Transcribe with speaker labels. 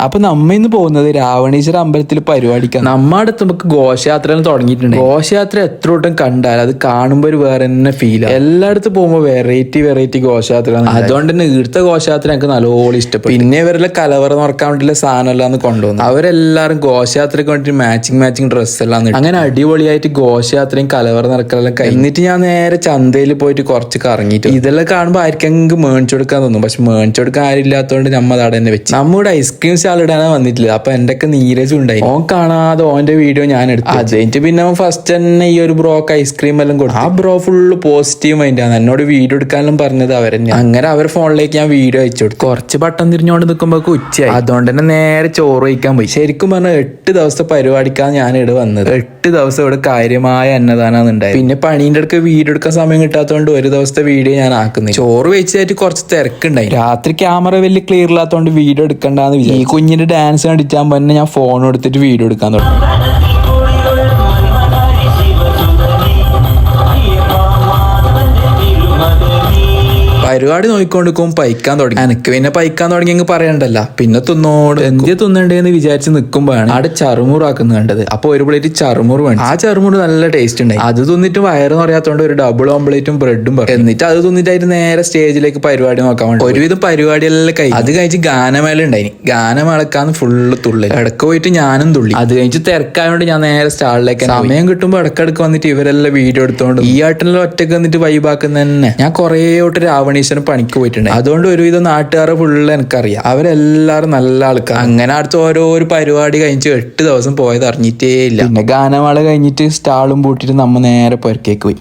Speaker 1: അപ്പൊ നമ്മ ഇന്ന് പോകുന്നത് രാവണീശ്വര അമ്പലത്തിൽ പരിപാടിക്കാണ്. നമ്മ അടുത്ത് നമുക്ക് ഘോഷയാത്ര തുടങ്ങിയിട്ടുണ്ട്. ഘോഷയാത്ര എത്ര വട്ടം കണ്ടാൽ അത് കാണുമ്പോൾ ഒരു വേറെ തന്നെ ഫീൽ. എല്ലായിടത്തും പോകുമ്പോൾ വെറൈറ്റി ഘോഷയാത്ര. അതുകൊണ്ട് തന്നെ ഈടുത്ത ഘോഷയാത്ര എനിക്ക് നല്ലോണം ഇഷ്ടപ്പെട്ടു. പിന്നെ ഇവരെല്ലാം കലവറ നോക്കാൻ വേണ്ടിയുള്ള സാധനം എല്ലാം കൊണ്ടുവന്നു. അവരെല്ലാരും ഘോഷയാത്രയ്ക്ക് വേണ്ടിട്ട് മാച്ചിങ് ഡ്രസ്സ് എല്ലാം അങ്ങനെ അടിപൊളിയായിട്ട് ഘോഷയാത്രയും കലവറ നടക്കലെല്ലാം കഴിഞ്ഞിട്ട് ഞാൻ നേരെ ചന്തയിൽ പോയിട്ട് കുറച്ച് കറങ്ങിയിട്ട് ഇതെല്ലാം കാണുമ്പോൾ ആർക്കെങ്കിലും മേടിച്ചു കൊടുക്കാൻ തോന്നും. പക്ഷെ മേടിച്ചു കൊടുക്കാൻ ആരില്ലാത്തതുകൊണ്ട് നമ്മൾ അവിടെ തന്നെ വെച്ച് നമ്മുടെ ഐസ്ക്രീം സ്റ്റാളിടാനാണ് വന്നിട്ടില്ല. അപ്പൊ എന്റെ ഒക്കെ നീരജ് ഉണ്ടായി. ഓൻ കാണാതെ ഓന്റെ വീഡിയോ ഞാൻ എടുത്തു. അത് കഴിഞ്ഞിട്ട് പിന്നെ അവൻ ഫസ്റ്റ് തന്നെ ഈ ഒരു ബ്രോക്ക് ഐസ്ക്രീം എല്ലാം കൊടുത്തു. ആ ബ്രോ ഫുള്ള് പോസിറ്റീവ് മൈൻഡാണ്. എന്നോട് വീഡിയോ എടുക്കാനും പറഞ്ഞത് അവരെന്നെ. അങ്ങനെ അവരുടെ ഫോണിലേക്ക് ഞാൻ വീഡിയോ അയച്ചു കൊടുത്തു. കുറച്ച് ബട്ടൺ തിരിഞ്ഞുകൊണ്ട് നിൽക്കുമ്പോ ഉച്ചയായി. അതുകൊണ്ട് തന്നെ നേരെ ചോറ് കഴിക്കാൻ പോയി. ശരിക്കും പറഞ്ഞാൽ 8 ദിവസത്തെ പരിപാടിക്കാണ് ഞാൻ ഇവിടെ വന്നത്. 8 ദിവസം ഇവിടെ കാര്യമായ അന്നദാനാണ് ഉണ്ടായത്. പിന്നെ പണീന്റെ അടുക്ക് വീഡിയോ എടുക്കാൻ സമയം കിട്ടാത്തതുകൊണ്ട് ഒരു ദിവസത്തെ വീഡിയോ ഞാൻ ആക്കുന്നു. ചോറ് വെച്ചായിട്ട് കുറച്ച് തിരക്കുണ്ടായി. രാത്രി ക്യാമറ വലിയ ക്ലിയർ ഇല്ലാത്തതുകൊണ്ട് വീഡിയോ എടുക്കണ്ടെന്ന് വിചാരിച്ചു. ഈ കുഞ്ഞിന്റെ ഡാൻസ് കണ്ടിട്ടാൻ പറഞ്ഞ ഞാൻ ഫോൺ എടുത്തിട്ട് വീഡിയോ എടുക്കാൻ തുടങ്ങി. പരിപാടി നോക്കിക്കൊണ്ടിരിക്കും പൈക്കാൻ തുടങ്ങി. എനിക്ക് പിന്നെ പൈക്കാൻ തുടങ്ങിയെങ്കിൽ പറയണ്ടല്ല. പിന്നെ തിന്നോട് എന്ത് തിന്നണ്ടേന്ന് വിചാരിച്ച് നിൽക്കുമ്പോഴാണ് അവിടെ ചറുമുറാക്കുന്നത് കണ്ടത്. അപ്പൊ ഒരു പ്ലേറ്റ് ചറുമുറ് വേണം. ആ ചറുമുറ് നല്ല ടേസ്റ്റ് ഉണ്ടായി. അത് തിന്നിട്ട് വയറ് നിറയാത്തോണ്ട് ഒരു ഡബിൾ ഓംപ്ലേറ്റും ബ്രെഡും പറഞ്ഞു. എന്നിട്ട് അത് തിന്നിട്ടായിട്ട് നേരെ സ്റ്റേജിലേക്ക് പരിപാടി നോക്കാൻ വേണ്ടി ഒരുവിധം പരിപാടിയെല്ലാം കഴിഞ്ഞു. അത് കഴിച്ച് ഗാനമേള ഉണ്ടായിനി. ഗാനമേളക്കാന്ന് ഫുള്ള് തുള്ളി. ഇടക്ക് പോയിട്ട് ഞാനും തുള്ളി. അത് കഴിച്ച് തിരക്കായോണ്ട് ഞാൻ നേരെ സ്റ്റാളിലേക്ക് സമയം കിട്ടുമ്പോൾ ഇടക്കിടക്ക് വന്നിട്ട് ഇവരെല്ലാം വീഡിയോ എടുത്തോണ്ട് ഈ ആട്ടിനെല്ലാം ഒറ്റക്ക് വന്നിട്ട് വൈബാക്കുന്ന തന്നെ. ഞാൻ കുറേ തൊട്ട് രാവണീശ്വരൻ പണിക്ക് പോയിട്ടുണ്ട്. അതുകൊണ്ട് ഒരുവിധം നാട്ടുകാരെ ഫുള്ള് എനിക്കറിയാം. അവരെല്ലാരും നല്ല ആൾക്കാർ. അങ്ങനെ അടുത്ത ഓരോ പരിപാടി കഴിഞ്ഞ് 8 ദിവസം പോയത് അറിഞ്ഞിട്ടേ ഇല്ല. പിന്നെ ഗാനമേള കഴിഞ്ഞിട്ട് സ്റ്റാളും പൂട്ടിട്ട് നമ്മ നേരെ പുറക്കേക്ക് പോയി.